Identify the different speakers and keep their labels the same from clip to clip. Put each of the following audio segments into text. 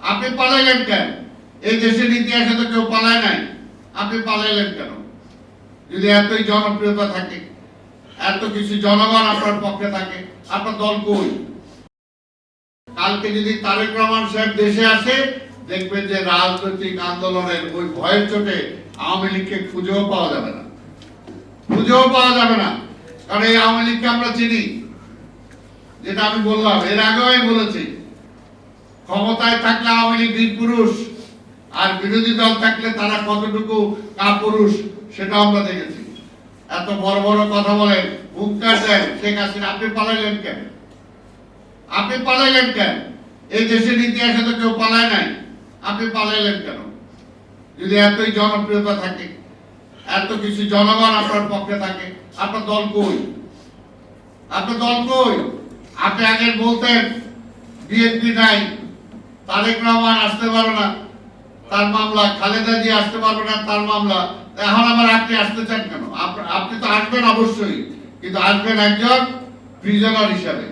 Speaker 1: আপনি পালাইলেন কেন? এই দেশের ইতিহাসে তো কেউ পালায় নাই, আপনি পালাইলেন কেন? যদি এতই জনপ্রিয়তা থাকে, এত কিছু জনগণ আপনার পক্ষে থাকে, আপনার দল কই? কালকে যদি তারেক রহমান সাহেব দেশে আসে, দেখবেন যে রাজনৈতিক আন্দোলনের ওই ভয়ের চোটে আওয়ামী লীগকে খুঁজেও পাওয়া যাবে না, খুঁজেও পাওয়া যাবে না। কারণ এই আওয়ামী লীগকে আমরা চিনি, যেটা আমি বললাম, এর আগেও আমি বলেছি, ক্ষমতায় থাকলে আওয়ামী লীগ বীর পুরুষ, আর বিরোধী দল থাকলে তারা কতটুকু কাপুরুষ সেটা আমরা দেখেছি। এত বড় বড় কথা বলেন, হুঙ্কার দেন, শেখ হাসিনা আপনি পালাইলেন কেন? আপনি পালাইলেন কেন? এই দেশের ইতিহাসে তো কেউ পালায় নাই, আপনি পালাইলেন কেন? যদি এতই জনপ্রিয়তা থাকে, এত কিছু জনগণ আপনার পক্ষে থাকে, আপনার দল কই? আপনার দল কই? আপনি আগে বলতেন বিএনপি নাই, তারেক রহমান আসতে পারবে না, তার মামলা, খালেদা জিয়া আসতে পারবে না, তার মামলা। এখন আবার আপনি আসতে চান কেন? আপনি তো আসবেন অবশ্যই, কিন্তু আসবেন একজন প্রিজনার হিসাবে,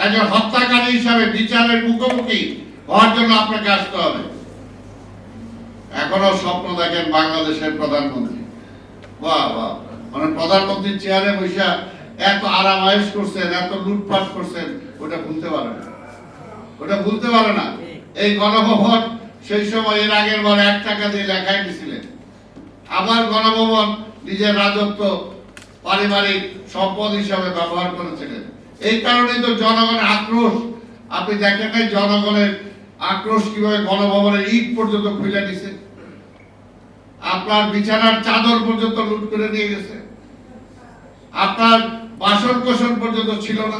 Speaker 1: একজন হত্যাকারী হিসাবে বিচারের মুখোমুখি হওয়ার জন্য আপনাকে আসতে হবে। এখনো স্বপ্ন দেখেন বাংলাদেশের প্রধানমন্ত্রী, বাহ বাহ, মানে প্রধানমন্ত্রীর চেয়ারে বসে এত আরামায়েশ করছেন, এত লুটপাট করছেন, ওটা ভুলতে পারে না, ওটা ভুলতে পারে না। এই গণভবন সেই সময় এর আগের বার 1 টাকা দিয়ে লেখাই দিছিলেন, আবার গণভবন নিজের রাজত্ব পারিবারিক সম্পদ হিসাবে ব্যবহার করেছিলেন। এই কারণেই তো জনগণের আক্রোশ। আপনি দেখেন নাই জনগণের আক্রোশ কিভাবে গণভবনের ইট পর্যন্ত খুলে দিছে, আপনার বিছানার চাদর পর্যন্ত লুট করে নিয়ে গেছে, আপনার বাসন কোসন পর্যন্ত ছিল না।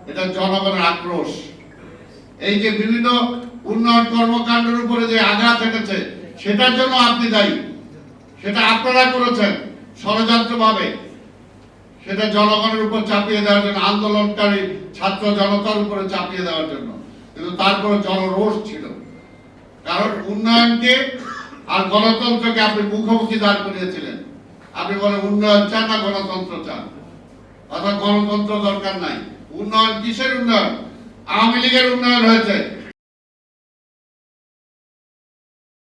Speaker 1: এটা জনগণের আক্রোশ। এই যে বিভিন্ন উন্নয়ন কর্মকাণ্ডের উপরে যে আঘাত এনেছে, সেটার জন্য আপনি দায়ী, সেটা আপনারা করেছেন ষড়যন্ত্রভাবে, সেটা জনগণের উপর চাপিয়ে দেওয়ার জন্য, আন্দোলনকারী ছাত্র জনতার উপরে চাপিয়ে দেওয়ার জন্য। কিন্তু তারপরে জনরোষ ছিল, কারণ উন্নয়নকে আর গণতন্ত্রকে আপনি মুখোমুখি দাঁড় করিয়েছিলেন। আপনি বলেন উন্নয়ন চান না গণতন্ত্র চান, অর্থাৎ গণতন্ত্র দরকার নাই। উন্নয়ন কিসের উন্নয়ন? আওয়ামী লীগের উন্নয়ন হয়েছে,